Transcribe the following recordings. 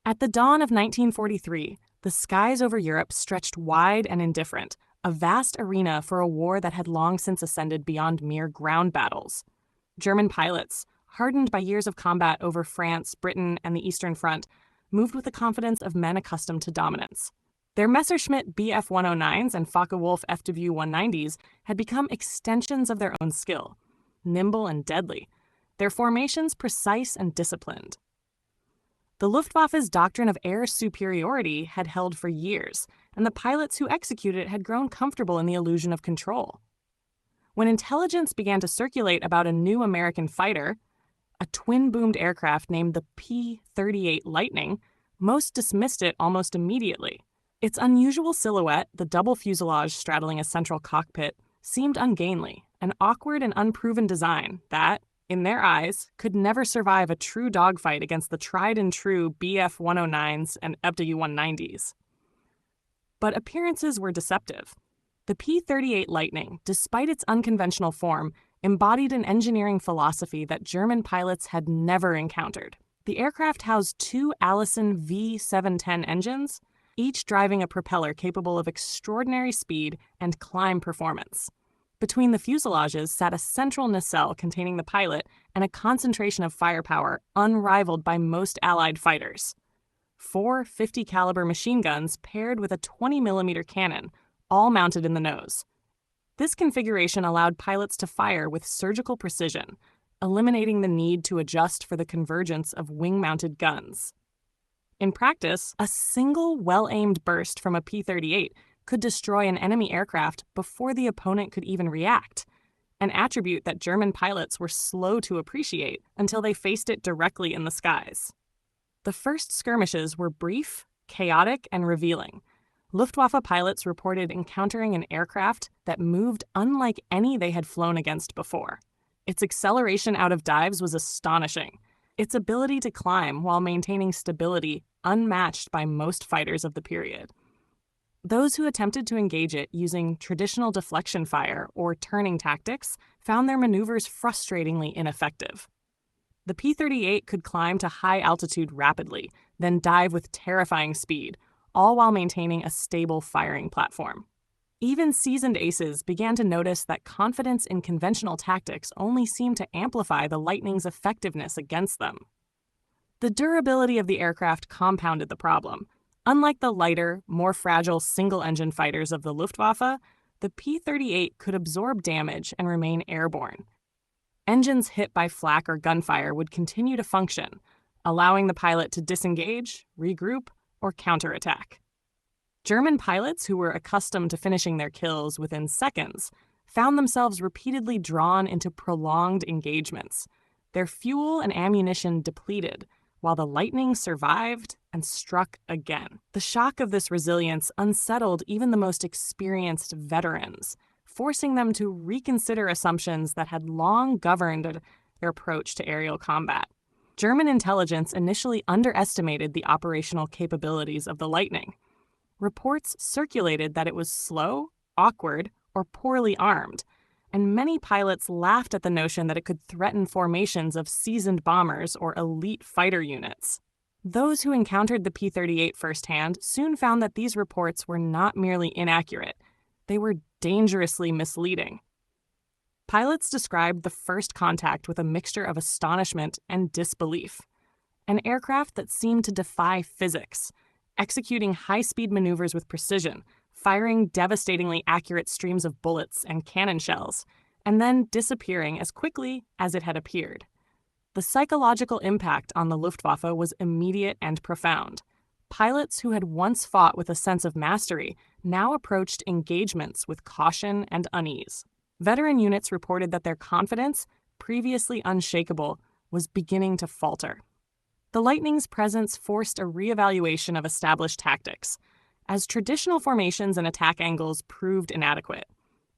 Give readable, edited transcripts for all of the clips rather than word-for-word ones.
At the dawn of 1943, the skies over Europe stretched wide and indifferent, a vast arena for a war that had long since ascended beyond mere ground battles. German pilots, hardened by years of combat over France, Britain, and the Eastern Front, moved with the confidence of men accustomed to dominance. Their Messerschmitt Bf-109s and Focke-Wulf FW-190s had become extensions of their own skill, nimble and deadly, their formations precise and disciplined. The Luftwaffe's doctrine of air superiority had held for years, and the pilots who executed it had grown comfortable in the illusion of control. When intelligence began to circulate about a new American fighter, a twin-boomed aircraft named the P-38 Lightning, most dismissed it almost immediately. Its unusual silhouette, the double fuselage straddling a central cockpit, seemed ungainly, an awkward and unproven design that, in their eyes, could never survive a true dogfight against the tried-and-true Bf-109s and FW-190s. But appearances were deceptive. The P-38 Lightning, despite its unconventional form, embodied an engineering philosophy that German pilots had never encountered. The aircraft housed two Allison V710 engines, each driving a propeller capable of extraordinary speed and climb performance. Between the fuselages sat a central nacelle containing the pilot and a concentration of firepower unrivaled by most Allied fighters. 4 50-caliber machine guns paired with a 20mm cannon, all mounted in the nose. This configuration allowed pilots to fire with surgical precision, eliminating the need to adjust for the convergence of wing-mounted guns. In practice, a single well-aimed burst from a P-38 could destroy an enemy aircraft before the opponent could even react, an attribute that German pilots were slow to appreciate until they faced it directly in the skies. The first skirmishes were brief, chaotic, and revealing. Luftwaffe pilots reported encountering an aircraft that moved unlike any they had flown against before. Its acceleration out of dives was astonishing, its ability to climb while maintaining stability unmatched by most fighters of the period. Those who attempted to engage it using traditional deflection fire or turning tactics found their maneuvers frustratingly ineffective. The P-38 could climb to high altitude rapidly, then dive with terrifying speed, all while maintaining a stable firing platform. Even seasoned aces began to notice that confidence in conventional tactics only seemed to amplify the Lightning's effectiveness against them. The durability of the aircraft compounded the problem. Unlike the lighter, more fragile single-engine fighters of the Luftwaffe, the P-38 could absorb damage and remain airborne. Engines hit by flak or gunfire would continue to function, allowing the pilot to disengage, regroup, or counterattack. German pilots who were accustomed to finishing their kills within seconds found themselves repeatedly drawn into prolonged engagements, their fuel and ammunition depleted, while the Lightning survived and struck again. The shock of this resilience unsettled even the most experienced veterans, forcing them to reconsider assumptions that had long governed their approach to aerial combat. German intelligence initially underestimated the operational capabilities of the Lightning. Reports circulated that it was slow, awkward, or poorly armed, and many pilots laughed at the notion that it could threaten formations of seasoned bombers or elite fighter units. Those who encountered the P-38 firsthand soon found that these reports were not merely inaccurate, they were dangerously misleading. Pilots described the first contact with a mixture of astonishment and disbelief. An aircraft that seemed to defy physics, executing high-speed maneuvers with precision, firing devastatingly accurate streams of bullets and cannon shells, and then disappearing as quickly as it had appeared. The psychological impact on the Luftwaffe was immediate and profound. Pilots who had once fought with a sense of mastery now approached engagements with caution and unease. Veteran units reported that their confidence, previously unshakable, was beginning to falter. The Lightning's presence forced a reevaluation of established tactics, as traditional formations and attack angles proved inadequate.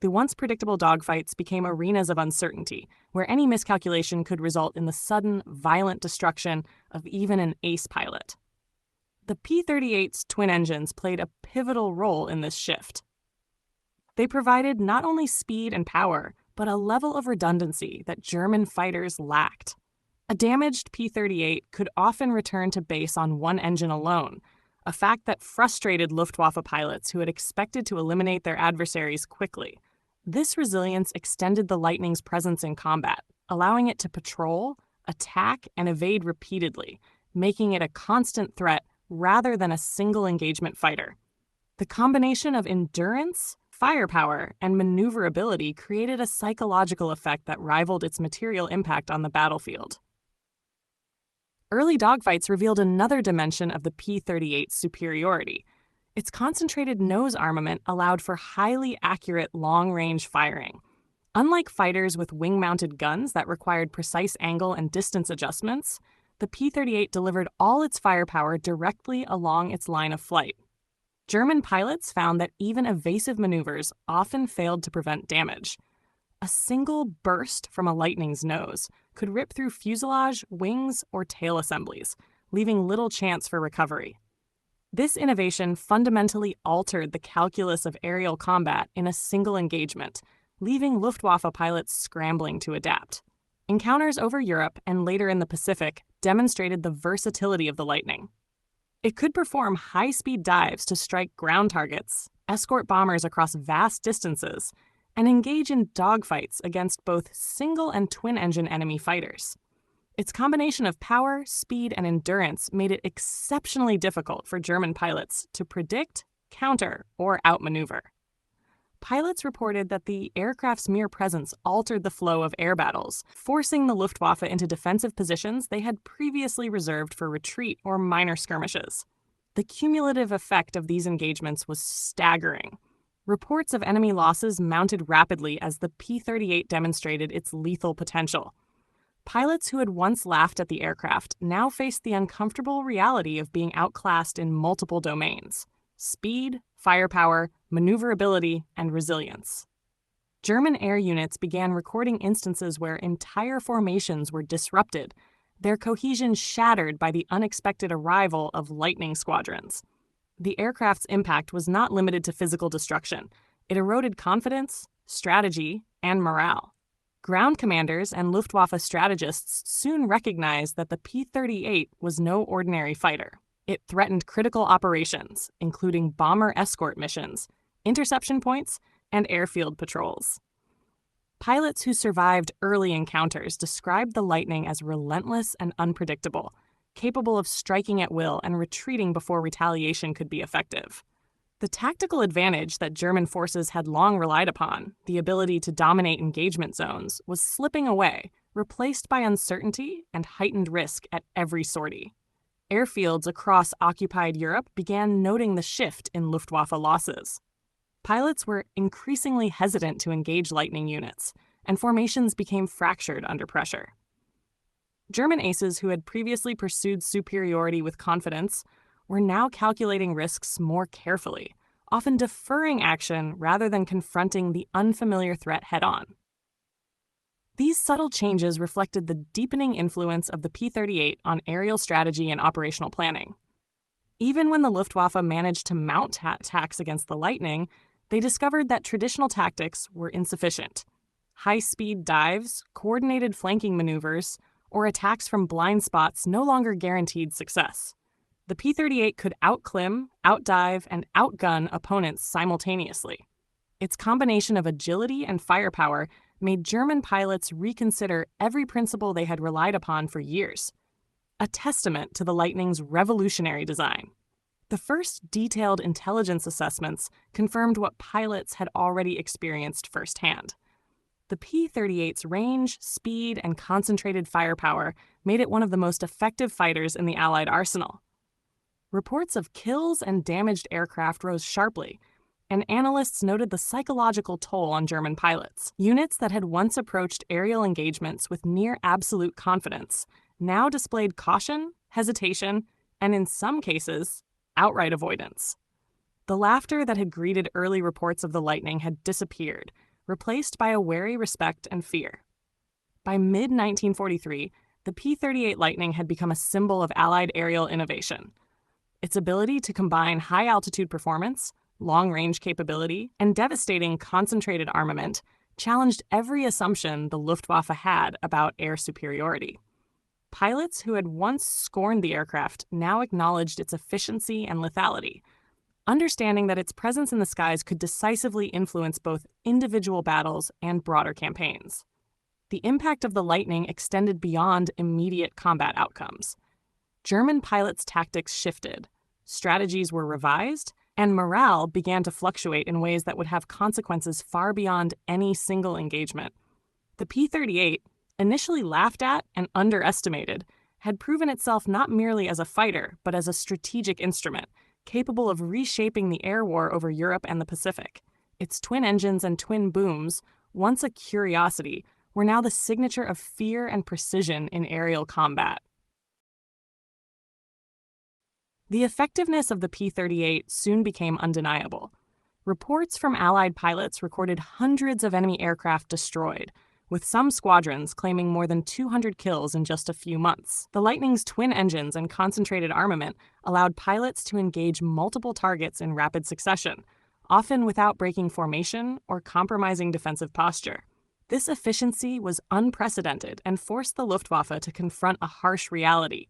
The once predictable dogfights became arenas of uncertainty, where any miscalculation could result in the sudden, violent destruction of even an ace pilot. The P-38's twin engines played a pivotal role in this shift. They provided not only speed and power, but a level of redundancy that German fighters lacked. A damaged P-38 could often return to base on one engine alone, a fact that frustrated Luftwaffe pilots who had expected to eliminate their adversaries quickly. This resilience extended the Lightning's presence in combat, allowing it to patrol, attack, and evade repeatedly, making it a constant threat rather than a single engagement fighter. The combination of endurance, firepower, and maneuverability created a psychological effect that rivaled its material impact on the battlefield. Early dogfights revealed another dimension of the P-38's superiority. Its concentrated nose armament allowed for highly accurate long-range firing. Unlike fighters with wing-mounted guns that required precise angle and distance adjustments, the P-38 delivered all its firepower directly along its line of flight. German pilots found that even evasive maneuvers often failed to prevent damage. A single burst from a Lightning's nose could rip through fuselage, wings, or tail assemblies, leaving little chance for recovery. This innovation fundamentally altered the calculus of aerial combat in a single engagement, leaving Luftwaffe pilots scrambling to adapt. Encounters over Europe and later in the Pacific demonstrated the versatility of the Lightning. It could perform high-speed dives to strike ground targets, escort bombers across vast distances, and engage in dogfights against both single and twin-engine enemy fighters. Its combination of power, speed, and endurance made it exceptionally difficult for German pilots to predict, counter, or outmaneuver. Pilots reported that the aircraft's mere presence altered the flow of air battles, forcing the Luftwaffe into defensive positions they had previously reserved for retreat or minor skirmishes. The cumulative effect of these engagements was staggering. Reports of enemy losses mounted rapidly as the P-38 demonstrated its lethal potential. Pilots who had once laughed at the aircraft now faced the uncomfortable reality of being outclassed in multiple domains: speed, firepower, maneuverability, and resilience. German air units began recording instances where entire formations were disrupted, their cohesion shattered by the unexpected arrival of Lightning squadrons. The aircraft's impact was not limited to physical destruction. It eroded confidence, strategy, and morale. Ground commanders and Luftwaffe strategists soon recognized that the P-38 was no ordinary fighter. It threatened critical operations, including bomber escort missions, interception points, and airfield patrols. Pilots who survived early encounters described the Lightning as relentless and unpredictable, capable of striking at will and retreating before retaliation could be effective. The tactical advantage that German forces had long relied upon, the ability to dominate engagement zones, was slipping away, replaced by uncertainty and heightened risk at every sortie. Airfields across occupied Europe began noting the shift in Luftwaffe losses. Pilots were increasingly hesitant to engage Lightning units, and formations became fractured under pressure. German aces who had previously pursued superiority with confidence were now calculating risks more carefully, often deferring action rather than confronting the unfamiliar threat head-on. These subtle changes reflected the deepening influence of the P-38 on aerial strategy and operational planning. Even when the Luftwaffe managed to mount attacks against the Lightning, they discovered that traditional tactics were insufficient. High-speed dives, coordinated flanking maneuvers, or attacks from blind spots no longer guaranteed success. The P-38 could outclimb, outdive, and outgun opponents simultaneously. Its combination of agility and firepower made German pilots reconsider every principle they had relied upon for years, a testament to the Lightning's revolutionary design. The first detailed intelligence assessments confirmed what pilots had already experienced firsthand. The P-38's range, speed, and concentrated firepower made it one of the most effective fighters in the Allied arsenal. Reports of kills and damaged aircraft rose sharply, and analysts noted the psychological toll on German pilots. Units that had once approached aerial engagements with near absolute confidence now displayed caution, hesitation, and in some cases, outright avoidance. The laughter that had greeted early reports of the Lightning had disappeared, replaced by a wary respect and fear. By mid-1943, the P-38 Lightning had become a symbol of Allied aerial innovation. Its ability to combine high-altitude performance, long-range capability, and devastating concentrated armament challenged every assumption the Luftwaffe had about air superiority. Pilots who had once scorned the aircraft now acknowledged its efficiency and lethality, understanding that its presence in the skies could decisively influence both individual battles and broader campaigns. The impact of the Lightning extended beyond immediate combat outcomes. German pilots' tactics shifted, strategies were revised, and morale began to fluctuate in ways that would have consequences far beyond any single engagement. The P-38, initially laughed at and underestimated, had proven itself not merely as a fighter, but as a strategic instrument, capable of reshaping the air war over Europe and the Pacific. Its twin engines and twin booms, once a curiosity, were now the signature of fear and precision in aerial combat. The effectiveness of the P-38 soon became undeniable. Reports from Allied pilots recorded hundreds of enemy aircraft destroyed, with some squadrons claiming more than 200 kills in just a few months. The Lightning's twin engines and concentrated armament allowed pilots to engage multiple targets in rapid succession, often without breaking formation or compromising defensive posture. This efficiency was unprecedented and forced the Luftwaffe to confront a harsh reality.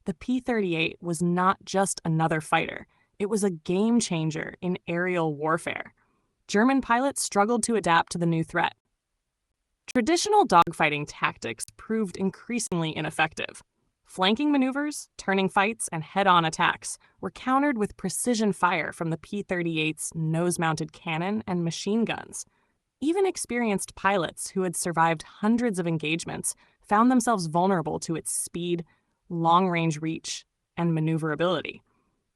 The P-38 was not just another fighter. It was a game changer in aerial warfare. German pilots struggled to adapt to the new threat. Traditional dogfighting tactics proved increasingly ineffective. Flanking maneuvers, turning fights, and head-on attacks were countered with precision fire from the P-38's nose-mounted cannon and machine guns. Even experienced pilots who had survived hundreds of engagements found themselves vulnerable to its speed, long-range reach, and maneuverability.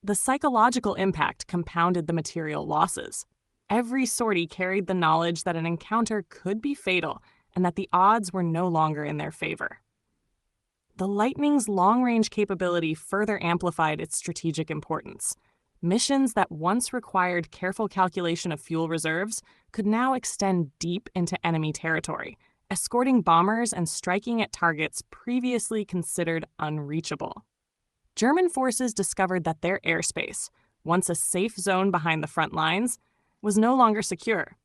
The psychological impact compounded the material losses. Every sortie carried the knowledge that an encounter could be fatal and that the odds were no longer in their favor. The Lightning's long-range capability further amplified its strategic importance. Missions that once required careful calculation of fuel reserves could now extend deep into enemy territory, escorting bombers and striking at targets previously considered unreachable. German forces discovered that their airspace, once a safe zone behind the front lines, was no longer secure.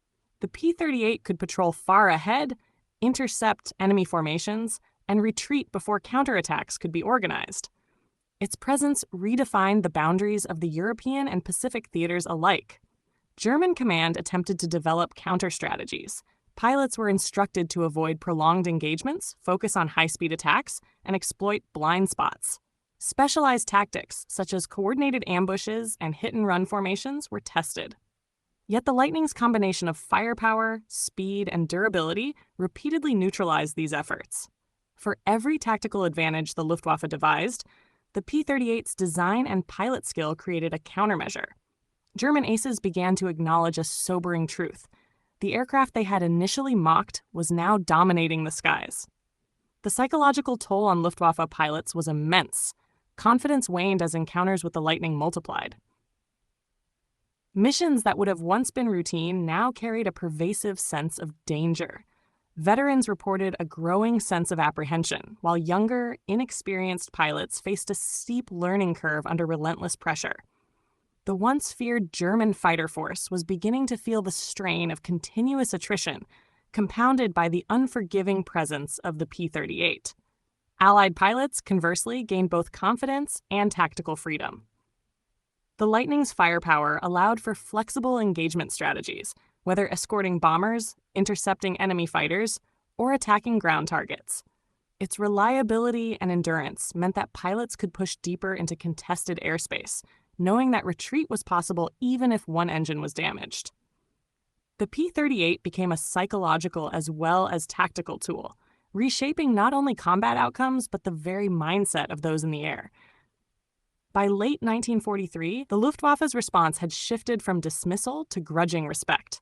The P-38 could patrol far ahead, intercept enemy formations, and retreat before counterattacks could be organized. Its presence redefined the boundaries of the European and Pacific theaters alike. German command attempted to develop counter-strategies. Pilots were instructed to avoid prolonged engagements, focus on high-speed attacks, and exploit blind spots. Specialized tactics, such as coordinated ambushes and hit-and-run formations, were tested. Yet the Lightning's combination of firepower, speed, and durability repeatedly neutralized these efforts. For every tactical advantage the Luftwaffe devised, the P-38's design and pilot skill created a countermeasure. German aces began to acknowledge a sobering truth. The aircraft they had initially mocked was now dominating the skies. The psychological toll on Luftwaffe pilots was immense. Confidence waned as encounters with the Lightning multiplied. Missions that would have once been routine now carried a pervasive sense of danger. Veterans reported a growing sense of apprehension, while younger, inexperienced pilots faced a steep learning curve under relentless pressure. The once feared German fighter force was beginning to feel the strain of continuous attrition, compounded by the unforgiving presence of the P-38. Allied pilots, conversely, gained both confidence and tactical freedom. The Lightning's firepower allowed for flexible engagement strategies, whether escorting bombers, intercepting enemy fighters, or attacking ground targets. Its reliability and endurance meant that pilots could push deeper into contested airspace, knowing that retreat was possible even if one engine was damaged. The P-38 became a psychological as well as tactical tool, reshaping not only combat outcomes but the very mindset of those in the air. By late 1943, the Luftwaffe's response had shifted from dismissal to grudging respect.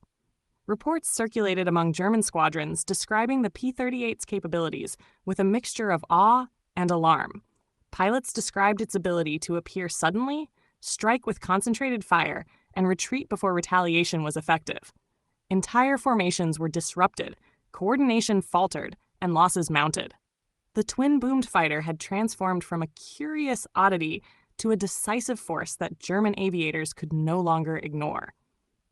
Reports circulated among German squadrons describing the P-38's capabilities with a mixture of awe and alarm. Pilots described its ability to appear suddenly, strike with concentrated fire, and retreat before retaliation was effective. Entire formations were disrupted, coordination faltered, and losses mounted. The twin-boomed fighter had transformed from a curious oddity to a decisive force that German aviators could no longer ignore.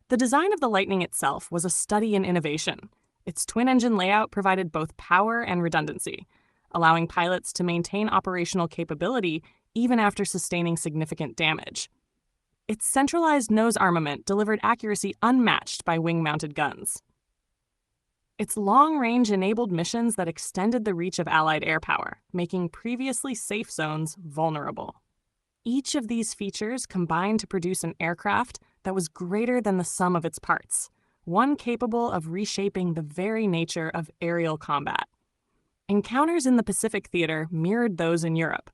The design of the Lightning itself was a study in innovation. Its twin-engine layout provided both power and redundancy. allowing pilots to maintain operational capability even after sustaining significant damage. Its centralized nose armament delivered accuracy unmatched by wing-mounted guns. Its long range enabled missions that extended the reach of Allied air power, making previously safe zones vulnerable. Each of these features combined to produce an aircraft that was greater than the sum of its parts, one capable of reshaping the very nature of aerial combat. Encounters in the Pacific theater mirrored those in Europe.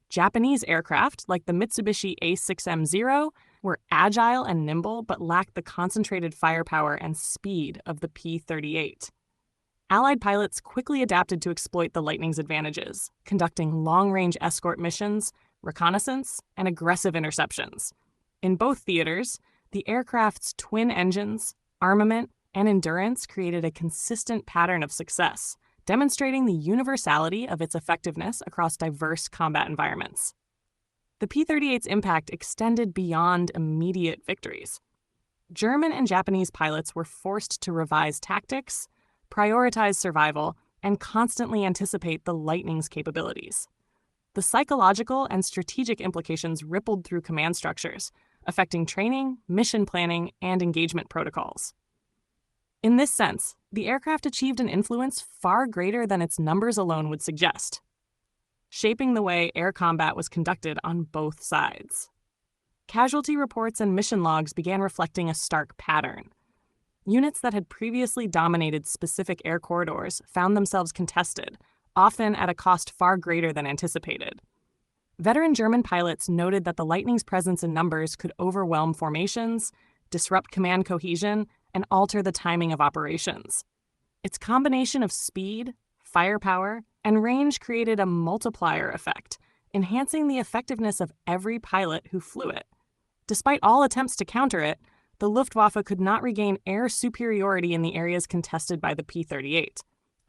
Japanese aircraft, like the Mitsubishi A6M0, were agile and nimble but lacked the concentrated firepower and speed of the P-38. Allied pilots quickly adapted to exploit the Lightning's advantages, conducting long-range escort missions, reconnaissance, and aggressive interceptions. In both theaters, the aircraft's twin engines, armament, and endurance created a consistent pattern of success, demonstrating the universality of its effectiveness across diverse combat environments. The P-38's impact extended beyond immediate victories. German and Japanese pilots were forced to revise tactics, prioritize survival, and constantly anticipate the Lightning's capabilities. The psychological and strategic implications rippled through command structures, affecting training, mission planning, and engagement protocols. In this sense, the aircraft achieved an influence far greater than its numbers alone would suggest, shaping the way air combat was conducted on both sides. Casualty reports and mission logs began reflecting a stark pattern. Units that had previously dominated specific air corridors found themselves contested, often at a cost far greater than anticipated. Veteran German pilots noted that the Lightning's presence in numbers could overwhelm formations, disrupt command cohesion, and alter the timing of operations. Its combination of speed, firepower, and range created a multiplier effect, enhancing the effectiveness of every pilot who flew it. Despite all attempts to counter it, the Luftwaffe could not regain air superiority in the areas contested by the P-38.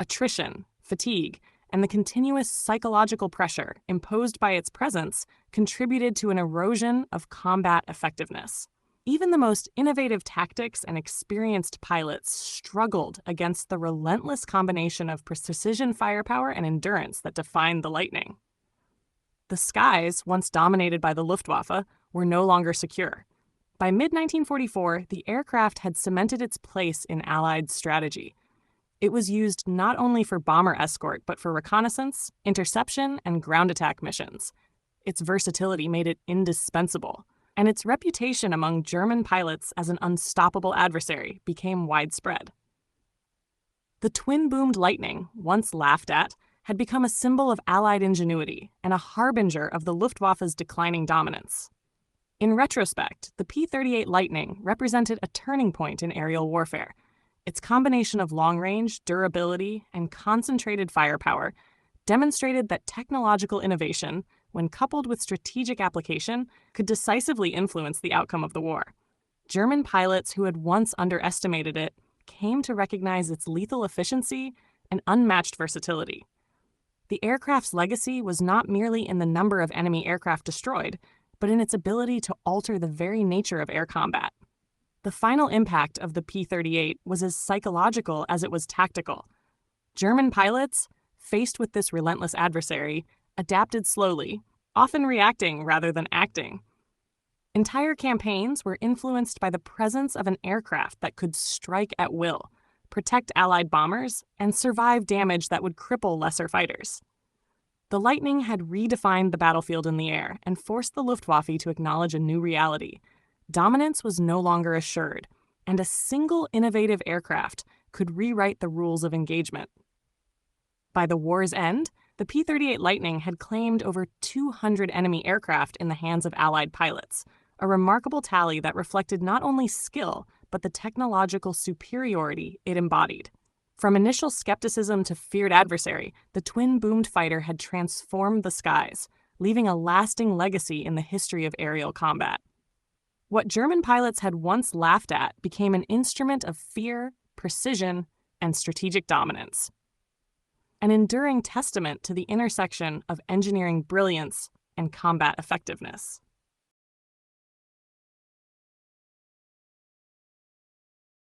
Attrition, fatigue, and the continuous psychological pressure imposed by its presence contributed to an erosion of combat effectiveness. Even the most innovative tactics and experienced pilots struggled against the relentless combination of precision firepower and endurance that defined the Lightning. The skies, once dominated by the Luftwaffe, were no longer secure. By mid-1944, the aircraft had cemented its place in Allied strategy. It was used not only for bomber escort, but for reconnaissance, interception, and ground attack missions. Its versatility made it indispensable, and its reputation among German pilots as an unstoppable adversary became widespread. The twin-boomed Lightning, once laughed at, had become a symbol of Allied ingenuity and a harbinger of the Luftwaffe's declining dominance. In retrospect, the P-38 Lightning represented a turning point in aerial warfare. Its combination of long-range, durability, and concentrated firepower demonstrated that technological innovation, when coupled with strategic application, could decisively influence the outcome of the war. German pilots who had once underestimated it came to recognize its lethal efficiency and unmatched versatility. The aircraft's legacy was not merely in the number of enemy aircraft destroyed, but in its ability to alter the very nature of air combat. The final impact of the P-38 was as psychological as it was tactical. German pilots, faced with this relentless adversary, adapted slowly, often reacting rather than acting. Entire campaigns were influenced by the presence of an aircraft that could strike at will, protect Allied bombers, and survive damage that would cripple lesser fighters. The Lightning had redefined the battlefield in the air and forced the Luftwaffe to acknowledge a new reality. Dominance was no longer assured, and a single innovative aircraft could rewrite the rules of engagement. By the war's end, the P-38 Lightning had claimed over 200 enemy aircraft in the hands of Allied pilots, a remarkable tally that reflected not only skill, but the technological superiority it embodied. From initial skepticism to feared adversary, the twin-boomed fighter had transformed the skies, leaving a lasting legacy in the history of aerial combat. What German pilots had once laughed at became an instrument of fear, precision, and strategic dominance. An enduring testament to the intersection of engineering brilliance and combat effectiveness.